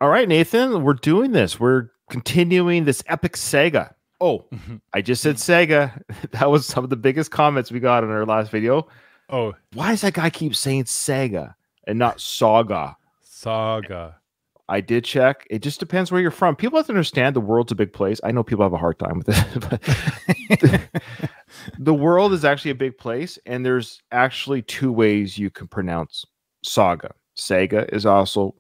All right, Nathan, we're doing this. We're continuing this epic saga. Oh, I just said Sega. That was some of the biggest comments we got in our last video. Oh, why does that guy keep saying Sega and not Saga? Saga. I did check. It just depends where you're from. People have to understand the world's a big place. I know people have a hard time with it, but the world is actually a big place, and there's actually two ways you can pronounce Saga. Sega is also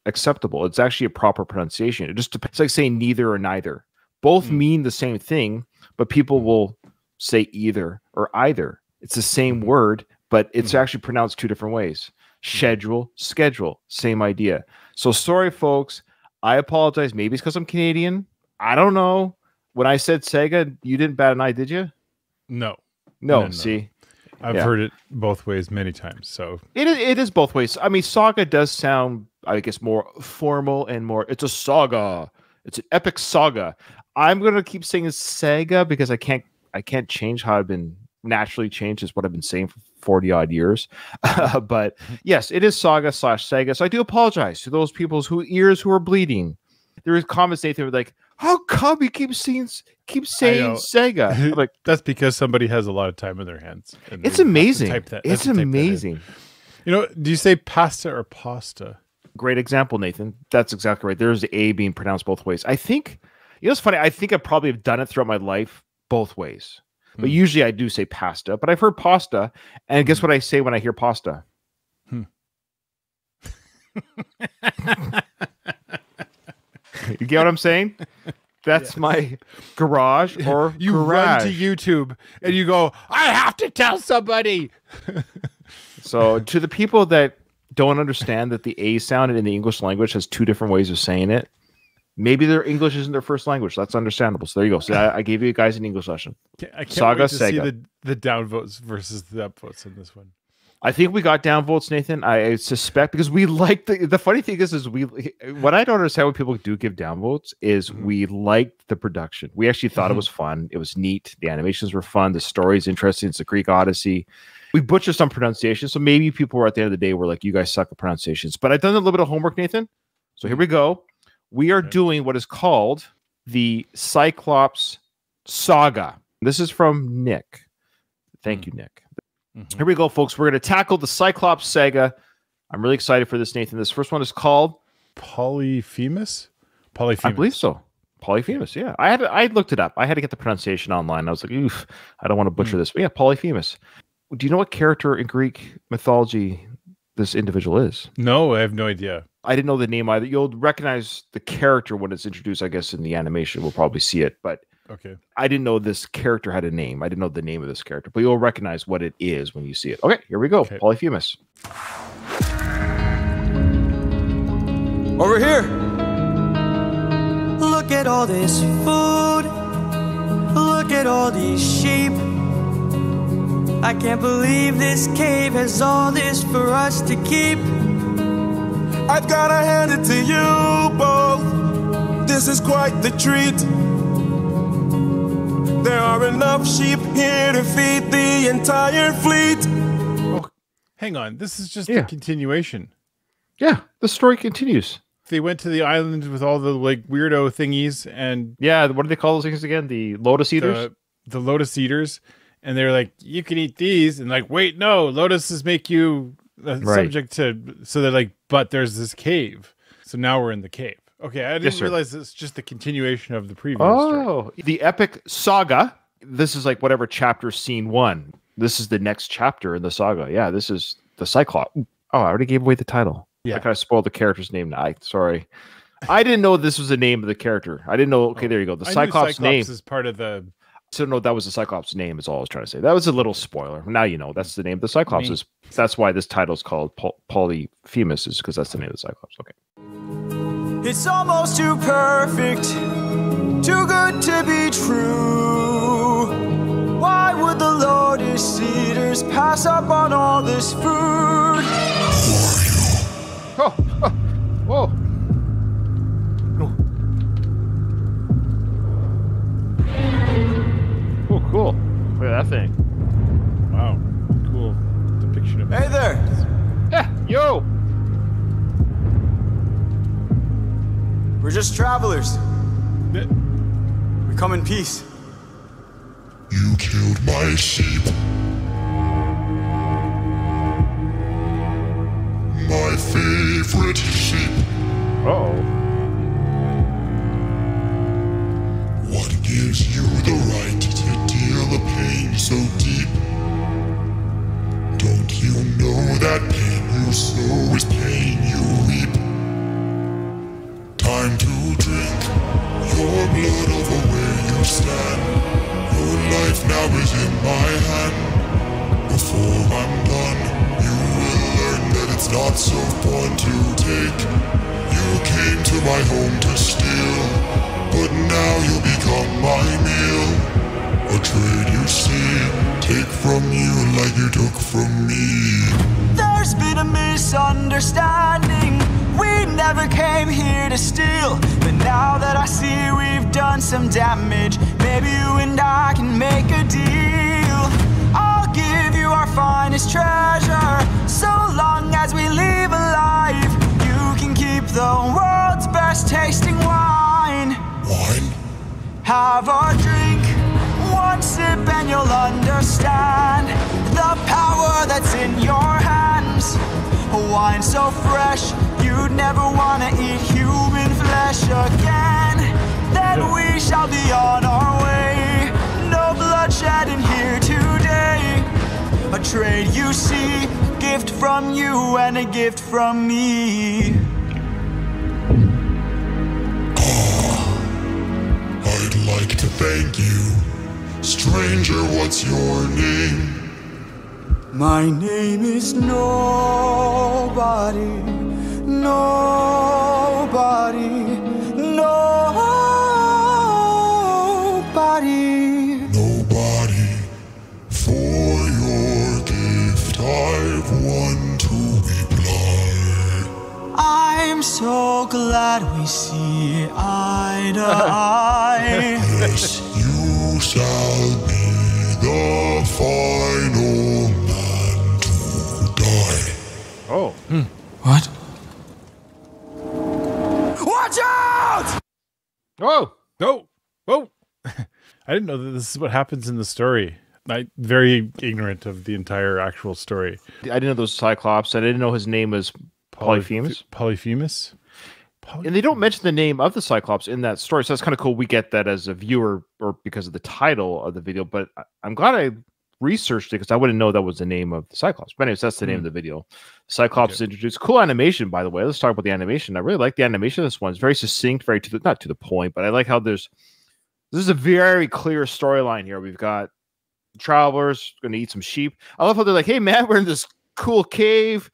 acceptable. It's actually a proper pronunciation. It just depends. It's like saying neither or neither. Both mean the same thing, but people will say either or either. It's the same word, but it's actually pronounced two different ways. Schedule, schedule, same idea. So sorry, folks. I apologize. Maybe it's because I'm Canadian. I don't know. When I said Sega, you didn't bat an eye, did you? No. See? I've heard it both ways many times. So it is both ways. I mean, Saga does sound, I guess, more formal and more. It's a saga. It's an epic saga. I'm gonna keep saying Sega because I can't change how I've been naturally changed. Is what I've been saying for 40 odd years. But yes, it is Saga/Sega. So I do apologize to those people's ears who are bleeding. There is comments they were like, "How come you keep saying Sega?" I'm like, that's because somebody has a lot of time in their hands. It's amazing. It's amazing. You know, do you say pasta or pasta? Great example, Nathan. That's exactly right. There's the A being pronounced both ways. I think, you know, it's funny. I think I probably have done it throughout my life both ways. But usually I do say pasta. But I've heard pasta. And guess what I say when I hear pasta? You get what I'm saying? That's my garage or you garage. Run to YouTube and you go, I have to tell somebody. So to the people that don't understand that the A sound in the English language has two different ways of saying it, maybe their English isn't their first language. That's understandable. So there you go. So I gave you guys an English lesson. I can't Saga, wait to Sega. see the downvotes versus the upvotes in this one. I think we got downvotes, Nathan. I suspect because we like the funny thing is what I don't understand when people do give downvotes is we liked the production. We actually thought it was fun. It was neat. The animations were fun. The story's interesting. It's a Greek Odyssey. We butchered some pronunciation. So maybe people were at the end of the day were like, you guys suck at pronunciations. But I've done a little bit of homework, Nathan. So here we go. We are doing what is called the Cyclops Saga. This is from Nick. Thank you, Nick. Here we go, folks. We're going to tackle the Cyclops Saga. I'm really excited for this, Nathan. This first one is called Polyphemus. I believe so. Polyphemus, yeah. I looked it up. I had to get the pronunciation online. I was like, oof, I don't want to butcher this. But yeah, Polyphemus. Do you know what character in Greek mythology this individual is? No, I have no idea. I didn't know the name either. You'll recognize the character when it's introduced, I guess, in the animation. We'll probably see it, but okay. I didn't know this character had a name. I didn't know the name of this character, but you'll recognize what it is when you see it. Okay, here we go. Okay. Polyphemus. Over here. Look at all this food. Look at all these sheep. I can't believe this cave has all this for us to keep. I've gotta hand it to you both. This is quite the treat. There are enough sheep here to feed the entire fleet. Oh, hang on. This is just a continuation. Yeah, the story continues. They went to the island with all the like weirdo thingies and what do they call those things again? The lotus eaters? The lotus eaters. And they're like, you can eat these. And like, wait, no, lotuses make you subject to. So they're like, but there's this cave. So now we're in the cave. Okay, I didn't realize it's just the continuation of the previous story. The epic saga. This is like whatever chapter scene 1. This is the next chapter in the saga. Yeah, this is the Cyclops. Oh, I already gave away the title. Yeah. I kind of spoiled the character's name. Sorry. I didn't know this was the name of the character. I didn't know. Okay, there you go. The Cyclops name is part of the. So no, that was the Cyclops name is all I was trying to say. That was a little spoiler. Now you know that's the name of the Cyclops. That's why this title is called Polyphemus, is because that's the name of the Cyclops. Okay. It's almost too perfect, too good to be true. Why would the lotus eaters pass up on all this food? Whoa. Oh, cool. Look at that thing. Wow. Cool depiction of it. Hey there. Yeah, yo. We're just travelers. We come in peace. You killed my sheep. My favorite sheep. Uh-oh. What gives you the right to deal a pain so deep? Don't you know that pain you sow is pain you reap? Time to drink your blood over where you stand. Your life now is in my hand. Before I'm done, you will learn that it's not so fun to take. You came to my home to steal, but now you become my meal. A trade you see, take from you like you took from me. There's been a misunderstanding. We never came here to steal, but now that I see we've done some damage, maybe you and I can make a deal. I'll give you our finest treasure, so long as we leave alive. You can keep the world's best tasting wine. Wine? Have a drink, one sip and you'll understand the power that's in your hands. A wine so fresh, you'd never want to eat human flesh again. Then we shall be on our way. No bloodshed in here today. A trade you see, gift from you and a gift from me. I'd like to thank you. Stranger, what's your name? My name is Nobody. Nobody. Nobody. Nobody. For your gift I've won to reply. I'm so glad we see eye to eye. Yes, you shall be the final man to die. Oh. What? Watch out! Oh, no. Oh. I didn't know that this is what happens in the story. I'm very ignorant of the entire actual story. I didn't know those Cyclops. I didn't know his name was Polyphemus. Polyphemus? And they don't mention the name of the Cyclops in that story, so that's kind of cool. We get that as a viewer, or because of the title of the video. But I'm glad I researched it because I wouldn't know that was the name of the Cyclops. But anyways, that's the name of the video. Cyclops is introduced. Cool animation, by the way. Let's talk about the animation. I really like the animation of this one. It's very succinct, very not to the point, but I like how this is a very clear storyline here. We've got travelers going to eat some sheep. I love how they're like, "Hey man, we're in this cool cave.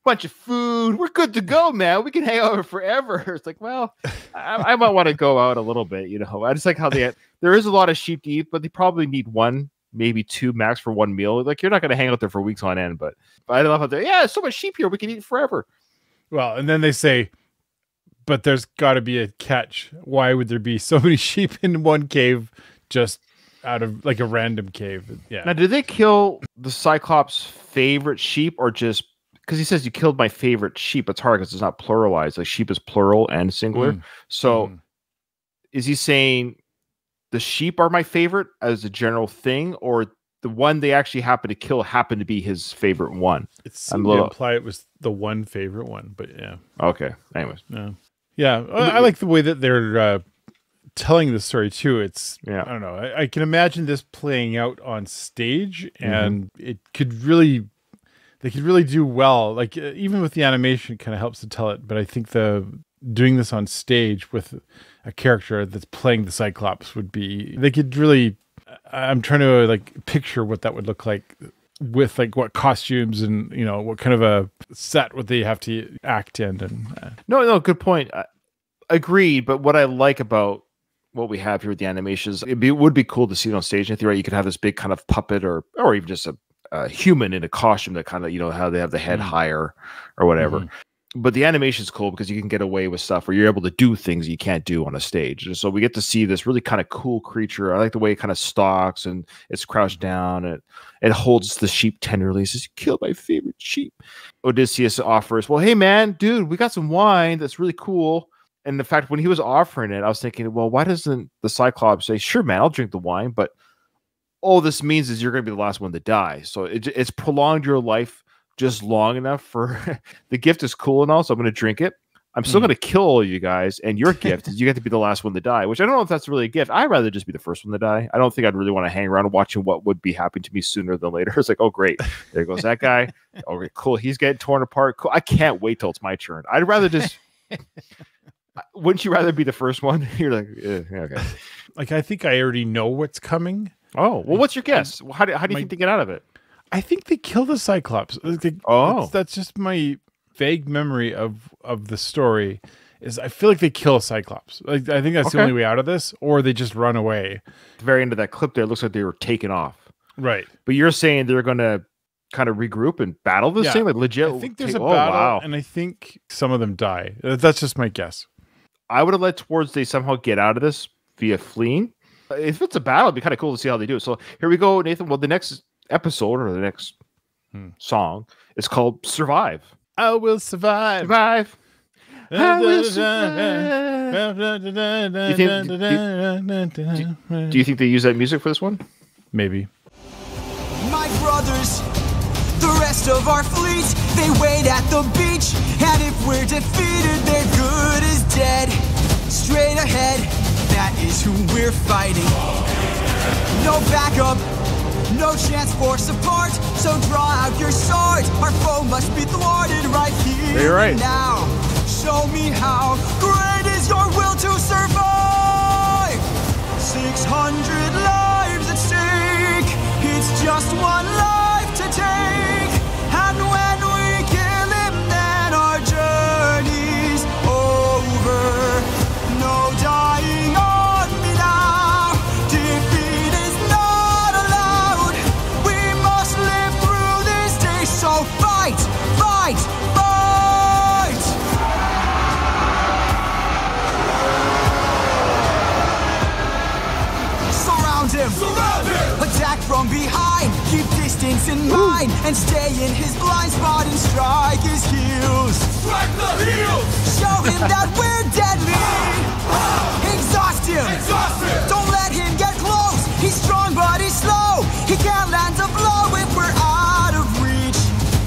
Bunch of food. We're good to go, man. We can hang out forever." It's like, well, I might want to go out a little bit, you know. I just like how there is a lot of sheep to eat, but they probably need one, maybe two max for one meal. Like, you're not going to hang out there for weeks on end, but I love how they're, yeah, there's so much sheep here. We can eat forever. Well, and then they say, but there's got to be a catch. Why would there be so many sheep in one cave just out of like a random cave? Yeah. Now, did they kill the Cyclops' favorite sheep, or just because he says you killed my favorite sheep? It's hard because it's not pluralized. Like, sheep is plural and singular. So is he saying the sheep are my favorite as a general thing, or the one they actually happen to kill happened to be his favorite one? It seemed to imply it was the one favorite one, but yeah. Okay. Anyways. Yeah. I like the way that they're telling the story too. It's, I don't know. I can imagine this playing out on stage, and it could really, they could really do well. Like, even with the animation, it kind of helps to tell it. But I think doing this on stage with a character that's playing the Cyclops would be, they could really, I'm trying to like picture what that would look like with like what costumes and, you know, what kind of a set would they have to act in. And No, good point. Agreed. But what I like about what we have here with the animations, it would be cool to see it on stage. In theory, you could have this big kind of puppet or even just a human in a costume that kind of, you know, how they have the head higher or whatever. But the animation is cool because you can get away with stuff where you're able to do things you can't do on a stage. And so we get to see this really kind of cool creature. I like the way it kind of stalks and it's crouched down and it holds the sheep tenderly. It says, "You killed my favorite sheep." Odysseus offers, "Well, hey man, dude, we got some wine that's really cool. And the fact when he was offering it, I was thinking, well, why doesn't the Cyclops say, "Sure, man, I'll drink the wine," but all this means is you're going to be the last one to die. So it's prolonged your life just long enough for the gift is cool and all. So I'm going to drink it. I'm still going to kill all you guys, and your gift is you get to be the last one to die, which I don't know if that's really a gift. I'd rather just be the first one to die. I don't think I'd really want to hang around watching what would be happening to me sooner than later. It's like, oh, great. There goes that guy. Okay, cool. He's getting torn apart. Cool. I can't wait till it's my turn. I'd rather just... Wouldn't you rather be the first one? You're like, okay. Like, I think I already know what's coming. Oh, well, what's your guess? How do you think they get out of it? I think they kill the Cyclops. That's just my vague memory of the story. Is I feel like they kill Cyclops. Like, I think that's the only way out of this, or they just run away. At the very end of that clip there, it looks like they were taken off. Right. But you're saying they're going to kind of regroup and battle this thing? Like, legit? I think there's a battle, and I think some of them die. That's just my guess. I would have led towards they somehow get out of this via fleeing. If it's a battle, it'd be kind of cool to see how they do it. So here we go, Nathan. Well, the next episode or the next song is called Survive. I will survive. Survive. I will survive. Do you think they use that music for this one? Maybe. My brothers, the rest of our fleet, they wait at the beach. And if we're defeated, their good is dead. Straight ahead, that is who we're fighting. No backup, no chance for support. So draw out your sword. Our foe must be thwarted right here. You're right. Now, show me how great is your will to survive. 600 lives at stake. It's just one life to take. And when we kill him, then our journey's over. No dying on me now. Defeat is not allowed. We must live through this day. So fight, fight, fight. Surround him. Surround him. Attack from behind. Keep distance in mind. And stay in his blind spot and strike his heels. Strike the heels. Show him that we're deadly. Exhaust him. Exhaust him. Don't let him get close. He's strong but he's slow. He can't land a blow if we're out of reach.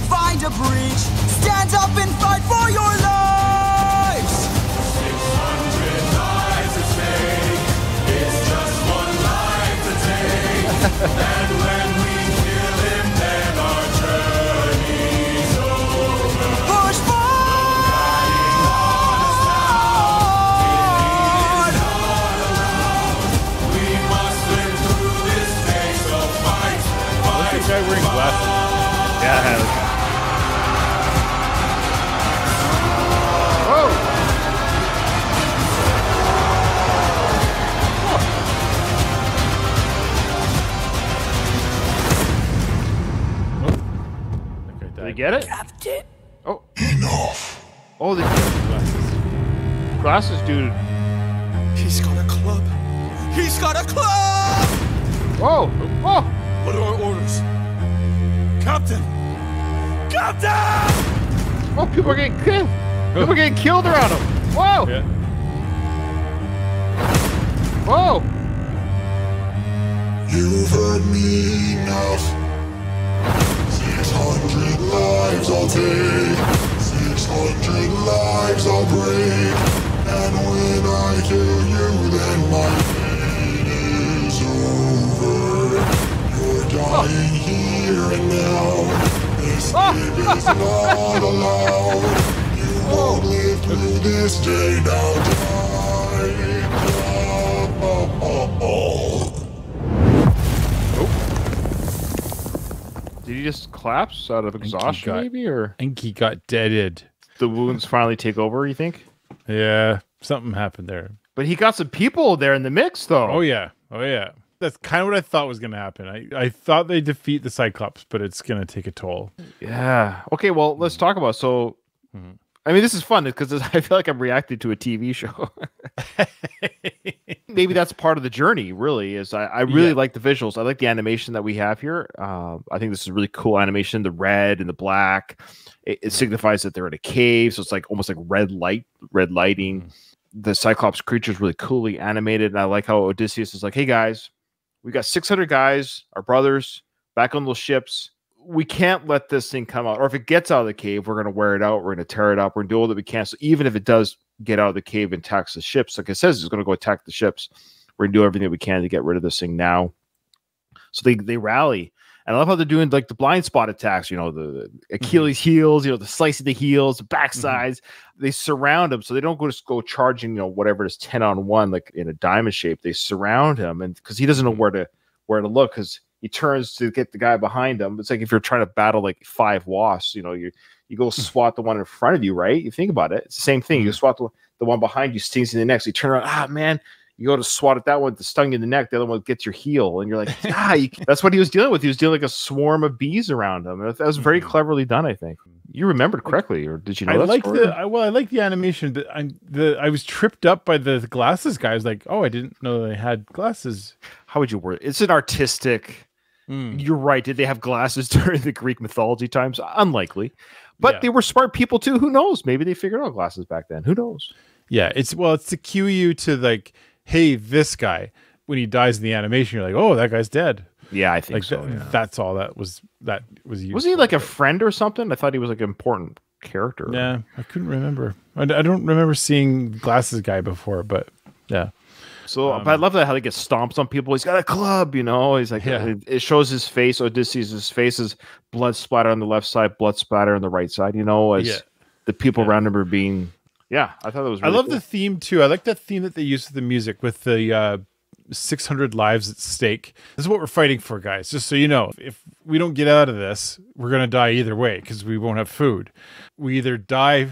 Find a breach. Stand up and fight for your lives. 600 lives at stake. It's just one life to take. And when we kill him, then our journey's over. Push forward! We must live through this day, so fight, fight, What's the guy wearing glasses? Yeah. Whoa! Did you get it? Captain. Oh, Enough. oh, the glasses, dude. He's got a club. He's got a club! Whoa! Whoa! What are our orders? Captain! Captain! Oh, people are getting killed. People are getting killed around him. Whoa! Yeah. Whoa! You've heard me enough. 600 lives I'll take. 600 lives I'll break. And when I kill you, then my fate is over. You're dying here and now. Escape is not allowed. You won't live through this day now. Did he just collapse out of exhaustion, maybe, or I think he got deaded. the wounds finally take over? You think? Yeah, something happened there. But he got some people there in the mix, though. Oh yeah. That's kind of what I thought was going to happen. I thought they defeat the Cyclops, but it's going to take a toll. Yeah. Okay. Well, let's talk about. So, I mean, this is fun because I feel like I'm reacting to a TV show. Maybe that's part of the journey. Really, is I really like the visuals. I like the animation that we have here. I think this is really cool animation. The red and the black. It signifies that they're in a cave, so it's like almost like red lighting. the Cyclops creature is really coolly animated. And I like how Odysseus is like, hey guys, we got 600 guys, our brothers, back on those ships. We can't let this thing come out. Or if it gets out of the cave, we're going to wear it out. We're going to tear it up. We're going to do all that we can. So even if it does get out of the cave and attacks the ships, like it says, it's going to go attack the ships. We're going to do everything we can to get rid of this thing now. So they rally. And I love how they're doing like the blind spot attacks, the Achilles heels, the slicing the heels, the backsides. They surround him. So they don't just go charging, whatever it is, 10-on-1, like in a diamond shape. They surround him. And because he doesn't know where to look, because he turns to get the guy behind him. It's like if you're trying to battle like 5 wasps, you go swat the one in front of you, right? You think about it. It's the same thing. You swat the one behind you, stings in the neck. So you turn around, man. You go to swat at that one, the stung you in the neck. The other one gets your heel, and you're like, that's what he was dealing with. He was dealing like a swarm of bees around him. That was very cleverly done, I think. You remembered correctly, or did you know? I like the animation, but I was tripped up by the glasses guy. I was like, oh, I didn't know they had glasses. How would you word it? It's an artistic. You're right. Did they have glasses during the Greek mythology times? Unlikely, but they were smart people too. Who knows? Maybe they figured out glasses back then. Who knows? Yeah, it's to cue you to like, hey, this guy, when he dies in the animation, you're like, oh, that guy's dead. Yeah, I think so. That's all that was used. Was he like a friend or something? I thought he was like an important character. Yeah, I couldn't remember. I don't remember seeing glasses guy before, but yeah. So, but I love that how he gets stomps on people. He's got a club, He's like, it shows his face. Odysseus' face is blood splatter on the left side, blood splatter on the right side. As the people around him are being. Yeah, I thought that was really I love cool. the theme, too. I like that theme that they use for the music with the 600 lives at stake. This is what we're fighting for, guys. Just so you know, if we don't get out of this, we're going to die either way because we won't have food. We either die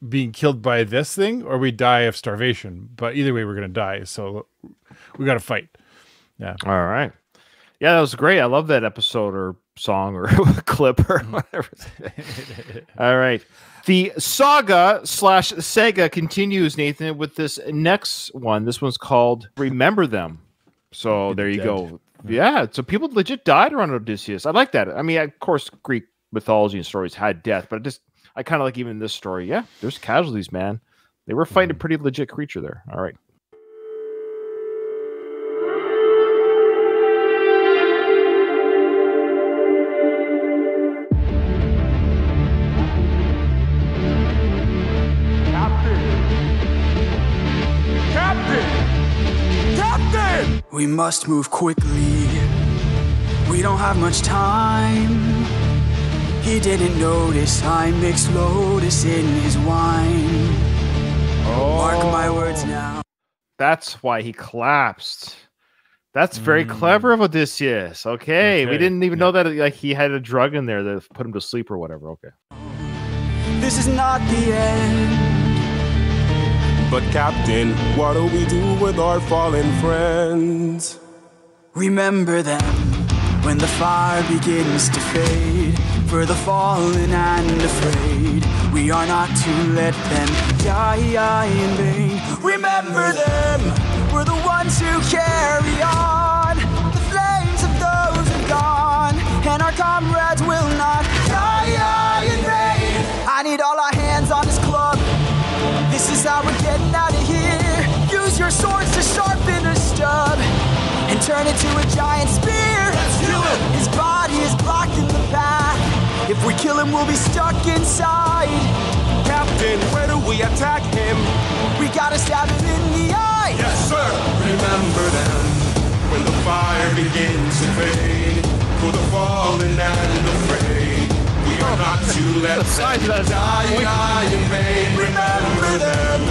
being killed by this thing or we die of starvation. But either way, we're going to die. So we got to fight. Yeah. All right. Yeah, that was great. I love that episode or song or clip or whatever. All right. The saga/Saga continues, Nathan, with this next one. This one's called Remember Them. So there you go. Yeah, so people legit died around Odysseus. I like that. I mean, of course, Greek mythology and stories had death, but I kind of like even this story. Yeah, there's casualties, man. They were fighting a pretty legit creature there. All right. We must move quickly. We don't have much time. He didn't notice I mixed lotus in his wine. Mark my words now. That's why he collapsed. That's very clever of Odysseus. Okay. We didn't even know that like he had a drug in there that put him to sleep or whatever. Okay. This is not the end. But Captain, what do we do with our fallen friends? Remember them when the fire begins to fade. For the fallen and afraid, we are not to let them die in vain. Remember them, we're the ones who carry on the flames of those who've gone, and our comrades will not die in vain. I need all our hands on this club. This is how we're getting out of here. Use your swords to sharpen a stub and turn it to a giant spear. Let's kill him. His body is blocking the path. If we kill him, we'll be stuck inside. Captain, where do we attack him? We gotta stab him in the eye. Yes, sir. Remember them when the fire begins to fade. For the fallen and afraid, we are not to let them die in vain. Remember them,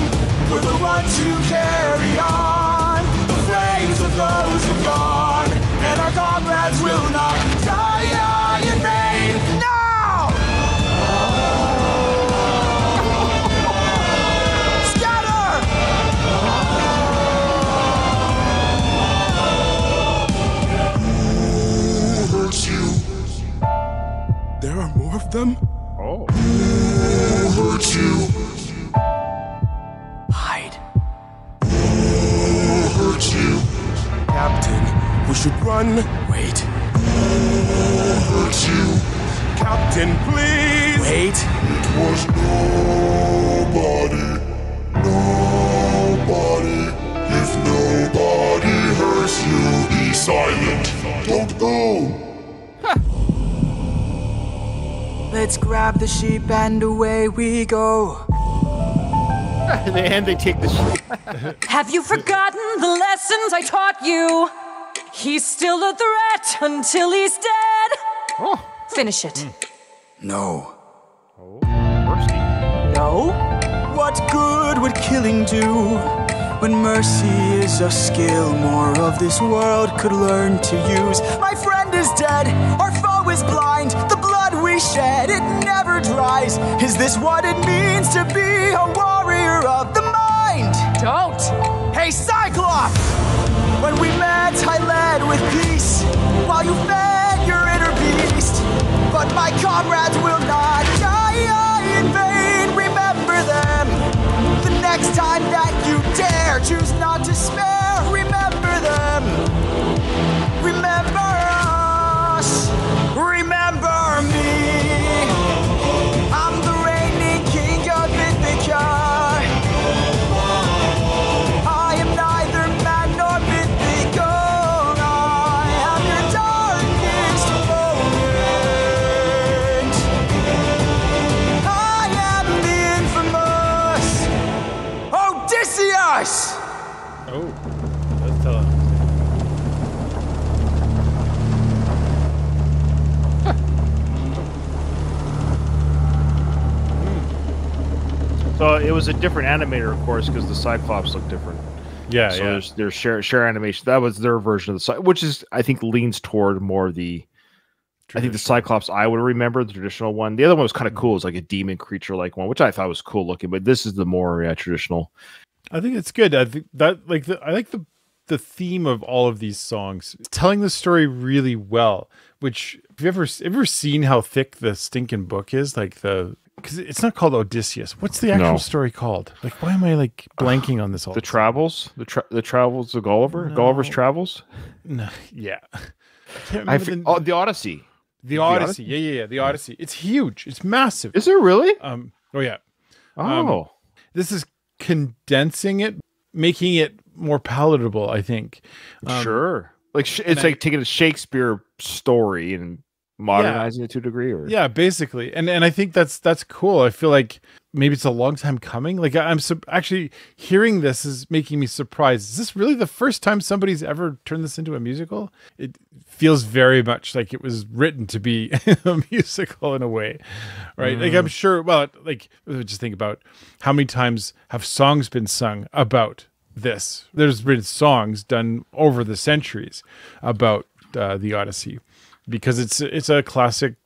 we're the ones who carry on the flames of those who've gone, and our comrades will not die in vain. No! Scatter! Who hurt you? There are more of them? Oh. Who hurt you? Hide. Who hurt you? Captain, we should run. Wait. Who hurt you? Captain, please! Wait. It was nobody. No the sheep and away we go. In the end, they take the sheep. Have you forgotten the lessons I taught you? He's still a threat until he's dead. Oh. Finish it. No. Oh, mercy. No? What good would killing do? When mercy is a skill more of this world could learn to use. My friend is dead, our foe is blind. The blood we shed, it never dries. Is this what it means to be a warrior of the mind? Don't! Hey, Cyclops! When we met, I led with peace, while you fed your inner beast. But my comrades will not die in vain. Remember them. The next time that you dare, choose not to spare. Remember them. Remember us. Remember me. I'm the reigning king of Ithaca. I am neither man nor mythical. I am your darkest moment. I am the infamous Odysseus! Oh, let's tell him. So it was a different animator, of course, because the Cyclops looked different. Yeah, So yeah. there's share animation. That was their version of the which is I think leans toward more the. I think the Cyclops I would remember the traditional one. The other one was kind of cool. It's like a demon creature like one, which I thought was cool looking. But this is the more traditional. I think it's good. I think that I like the theme of all of these songs. It's telling the story really well. Which have you ever seen how thick the stinking book is? Like because it's not called Odysseus. What's the actual story called? Like, why am I like blanking on this all? The Travels, the Travels of Gulliver, Gulliver's Travels. No, yeah. I can't remember the Odyssey. The Odyssey. Yeah. The Odyssey. It's huge. It's massive. Is it really? Oh yeah. Oh. This is condensing it, making it more palatable, I think. Sure. Like it's like taking a Shakespeare story and modernizing it to a degree, or yeah, basically. And I think that's cool. I feel like maybe it's a long time coming. Like I'm actually hearing this is making me surprised. Is this really the first time somebody's ever turned this into a musical? It feels very much like it was written to be a musical in a way, right? Like I'm sure. Well, like just think about how many times have songs been sung about this. There's been songs done over the centuries about the Odyssey. Because it's a classic,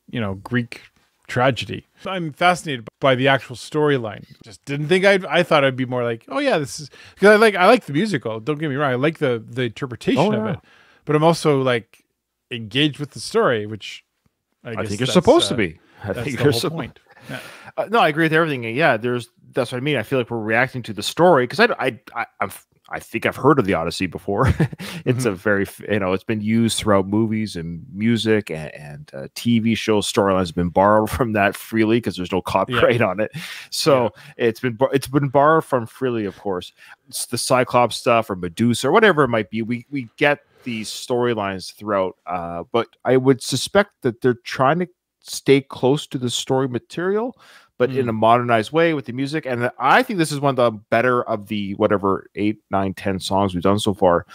Greek tragedy. I'm fascinated by the actual storyline. Just didn't think I thought I'd be more like, oh yeah, this is because I like the musical. Don't get me wrong, I like the interpretation of it, but I'm also like engaged with the story, which I guess think you're supposed to be. I think you're the point. Yeah. No, I agree with everything. Yeah, that's what I mean. I feel like we're reacting to the story because I think I've heard of the Odyssey before. It's a very, it's been used throughout movies and music and TV shows. Storylines have been borrowed from that freely because there's no copyright on it. So it's been borrowed from freely, of course. It's the Cyclops stuff or Medusa or whatever it might be. We get these storylines throughout, but I would suspect that they're trying to stay close to the story material, but in a modernized way with the music. And I think this is one of the better of the whatever 8, 9, 10 songs we've done so far.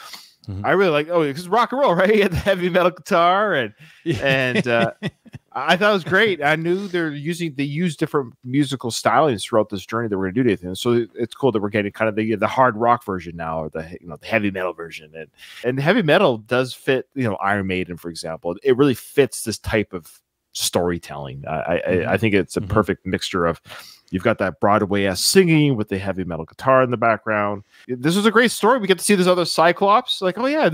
I really like, because rock and roll, right? You had the heavy metal guitar and I thought it was great. I knew they use different musical stylings throughout this journey that we're going to do to it. So it's cool that we're getting kind of the hard rock version now, or the heavy metal version. And heavy metal does fit, Iron Maiden, for example. It really fits this type of storytelling. I think it's a perfect mixture of you've got that Broadway-esque singing with the heavy metal guitar in the background. This was a great story. We get to see this other Cyclops, like, oh yeah,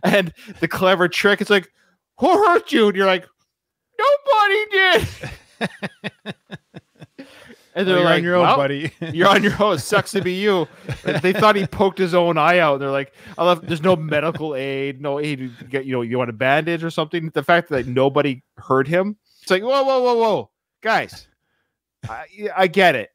and the clever trick. It's like, who hurt you? And you're like, nobody did. And they're like, on your own, buddy. You're on your own. It sucks to be you. They thought he poked his own eye out. They're like, there's no medical aid, no aid. You want a bandage or something. The fact that nobody heard him. It's like, whoa, guys. I get it.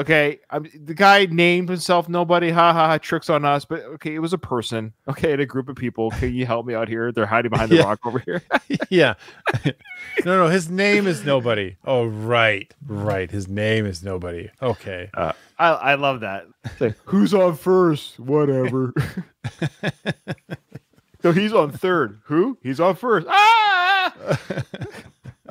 Okay, the guy named himself nobody. Ha ha ha! Tricks on us, but okay, it was a person. Okay, and a group of people. Can you help me out here? They're hiding behind the rock over here. Yeah. No. His name is nobody. Oh, right. His name is nobody. Okay. I love that. Like, who's on first? Whatever. So he's on third. Who? He's on first. Ah!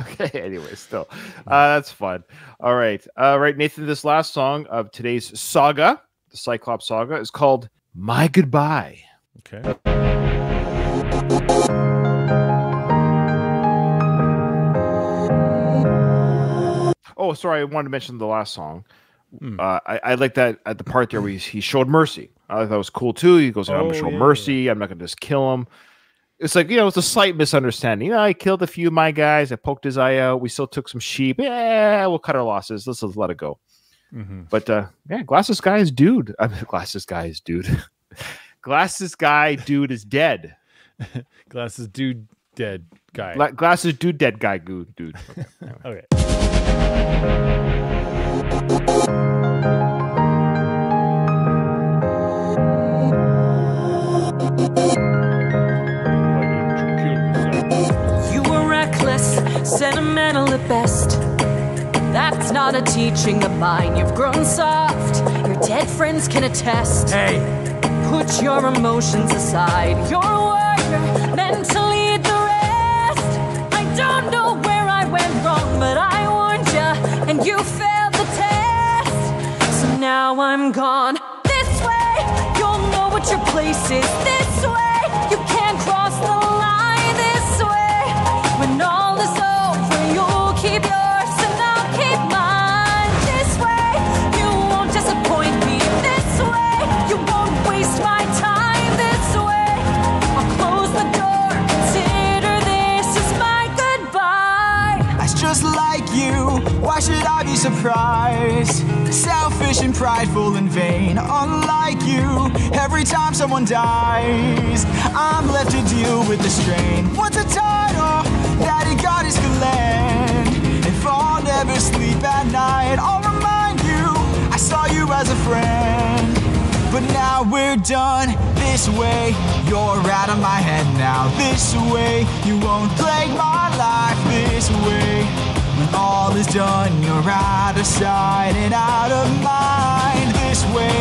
Okay, anyway, still. That's fun. All right. Nathan, this last song of today's saga, the Cyclops Saga, is called My Goodbye. Okay. Oh, sorry, I wanted to mention the last song. I like that at the part there where he showed mercy. I thought that was cool too. He goes, I'm going to show mercy. I'm not going to just kill him. It's like, it's a slight misunderstanding. I killed a few of my guys. I poked his eye out. We still took some sheep. Yeah, we'll cut our losses. Let's let it go. Mm-hmm. But Glasses guy is dude. Glasses guy is dude. Glasses guy dude is dead. Glasses dude dead guy. Glasses dude dead guy dude. Okay. Sentimental at best. That's not a teaching of mine. You've grown soft. Your dead friends can attest. Hey, put your emotions aside. You're a warrior, meant to lead the rest. I don't know where I went wrong, but I warned you, and you failed the test. So now I'm gone. This way, you'll know what your place is. This way, you can't cross the line. This way, when all is over, you'll keep yours and I'll keep mine. This way, you won't disappoint me. This way, you won't waste my time. This way, I'll close the door. Consider this as my goodbye. that's just like you. Why should I be surprised? Selfish and prideful and vain. Unlike you, every time someone dies, I'm left to deal with the strain. What's a title that he got his Glenn? If I'll never sleep at night, I'll remind you I saw you as a friend. But now we're done. This way, you're out of my head now. This way, you won't plague my life. This way, when all is done, you're out of sight and out of mind. This way,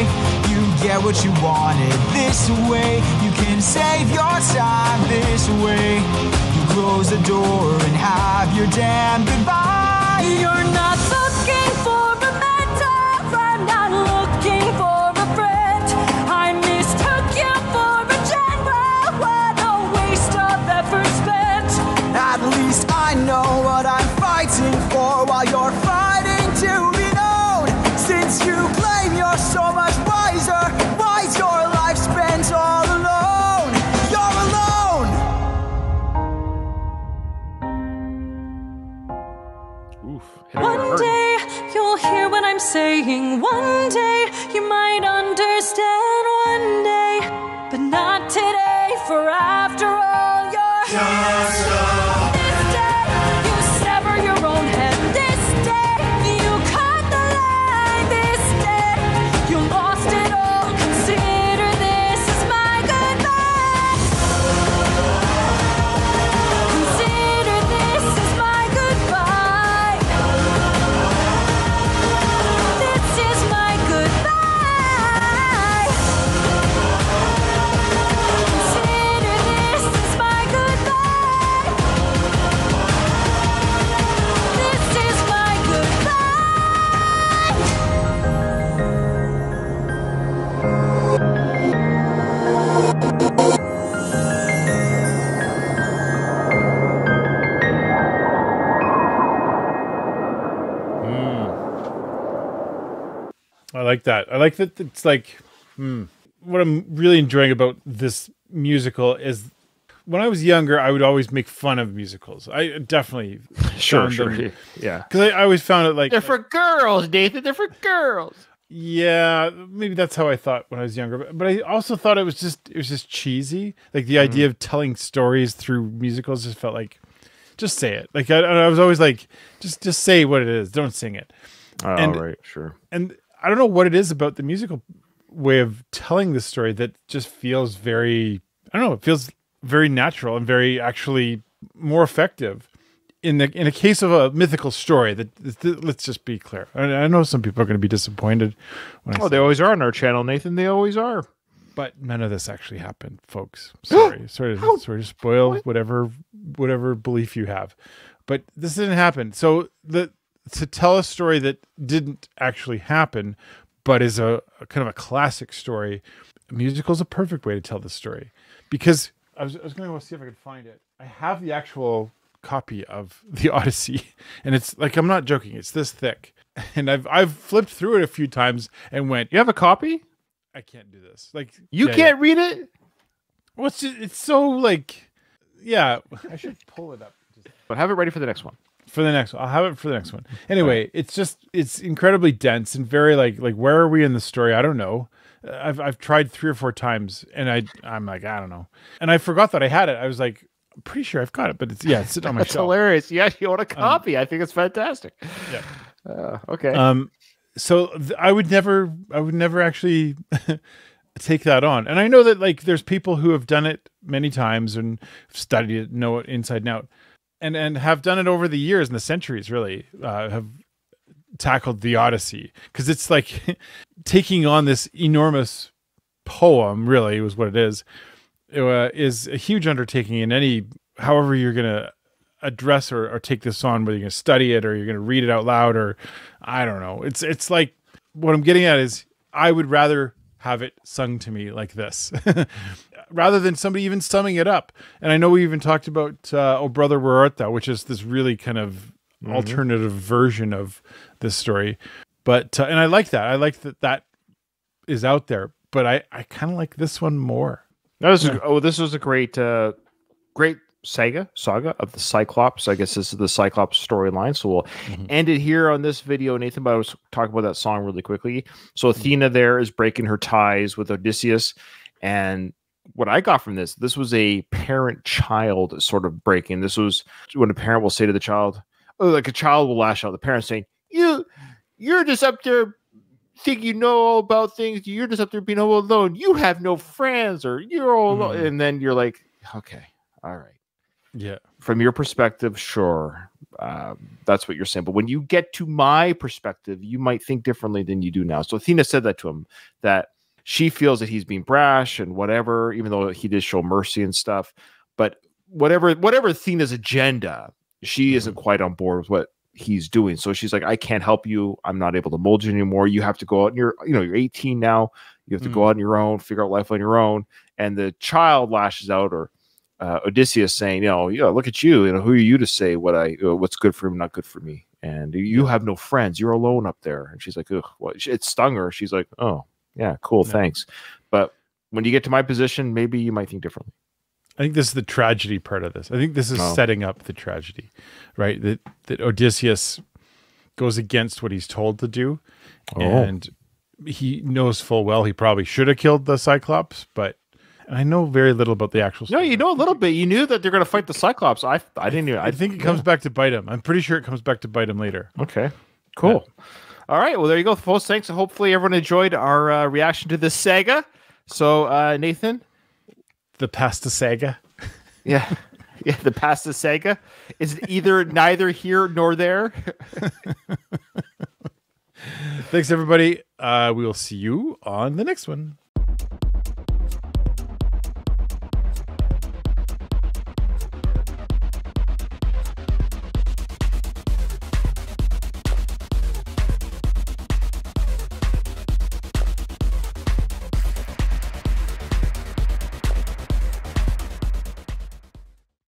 you get what you wanted. This way, you can save your time. This way, you close the door and have your damn goodbye. You're not looking for a mentor. I'm not looking for a friend. I mistook you for a general. What a waste of effort spent. At least I know what I'm fighting for, while you're fighting to be known. Since you claim you're so much wiser, why's your life spent all alone? You're alone. Oof. One day you'll hear what I'm saying. One day you might understand. One day, but not today. For after all, you're this day you sever your own head. This day you cut the line. This day you lost it all. Consider this as my goodbye. Consider this as my goodbye. This is my goodbye. Consider this as my goodbye. This is my I like that. I like that it's like, what I'm really enjoying about this musical is when I was younger, I would always make fun of musicals. I definitely Sure. found them- Yeah. Because I always found it like, They're for girls, Nathan. They're for girls. yeah, maybe that's how I thought when I was younger. But I also thought it was just cheesy. Like the idea of telling stories through musicals just felt like, just say it. Like I was always like, just say what it is. Don't sing it. Oh, And- right. Sure. And I don't know what it is about the musical way of telling the story that just feels very, I don't know, it feels very natural and very actually more effective in a case of a mythical story. That let's just be clear. I know some people are going to be disappointed. They always are on our channel, Nathan. They always are. But none of this actually happened, folks. Sorry to spoil whatever belief you have. But this didn't happen. So to tell a story that didn't actually happen, but is a kind of a classic story, a musical is a perfect way to tell the story. Because I was going to go see if I could find it. I have the actual copy of the Odyssey, and it's like, I'm not joking, it's this thick. And I've flipped through it a few times and went, you have a copy? I can't do this. Like, you can't read it? Well, it's so like, yeah, I should pull it up. But have it ready for the next one. For the next one. I'll have it for the next one. Anyway, it's incredibly dense and very like where are we in the story? I don't know. I've tried 3 or 4 times and I'm like, I don't know. And I forgot that I had it. I was like, I'm pretty sure I've got it, but it's sitting on my That's shelf. hilarious. Yeah, you want a copy. I think it's fantastic. Yeah. Okay. So I would never actually take that on. And I know that like there's people who have done it many times and studied it, know it inside and out. And have done it over the years and the centuries, really, have tackled the Odyssey. Because it's like taking on this enormous poem, really, was what it is. It is a huge undertaking in any, however you're going to address or take this on, whether you're going to study it or you're going to read it out loud or I don't know. It's like, what I'm getting at is I would rather have it sung to me like this rather than somebody even summing it up. And I know we even talked about Oh Brother, Where Art Thou, which is this really kind of alternative version of this story. But and I like that. I like that is out there, but I kind of like this one more. This was a great saga of the Cyclops. I guess this is the Cyclops storyline. So we'll end it here on this video, Nathan. But I was talking about that song really quickly. So Athena there is breaking her ties with Odysseus, and what I got from this was a parent-child sort of breaking. This was when a parent will say to the child, like a child will lash out. The parent saying, "You're just up there think you know all about things. You're just up there being all alone. You have no friends, or you're all alone." And then you're like, okay, all right. Yeah. From your perspective, sure. That's what you're saying. But when you get to my perspective, you might think differently than you do now. So Athena said that to him, that she feels that he's being brash and whatever, even though he did show mercy and stuff. But whatever Athena's agenda, she isn't quite on board with what he's doing. So she's like, I can't help you. I'm not able to mold you anymore. You have to go out and you're 18 now. You have to go out on your own, figure out life on your own. And the child lashes out, or Odysseus saying, look at you. Who are you to say what's good for him, not good for me? And you have no friends. You're alone up there. And she's like, ugh, what? It stung her. She's like, oh, yeah, cool, thanks. But when you get to my position, maybe you might think differently. I think this is the tragedy part of this. I think this is setting up the tragedy, right? That Odysseus goes against what he's told to do. And he knows full well he probably should have killed the Cyclops, but I know very little about the actual story. No, you know a little bit. You knew that they're going to fight the Cyclops. I didn't even. I think it comes back to bite him. I'm pretty sure it comes back to bite him later. Okay, cool. Yeah. All right, well, there you go, folks. Thanks. Hopefully everyone enjoyed our reaction to this saga. So, Nathan? The Pasta Saga. Yeah, the Pasta Saga. Is either neither here nor there. Thanks, everybody. We will see you on the next one.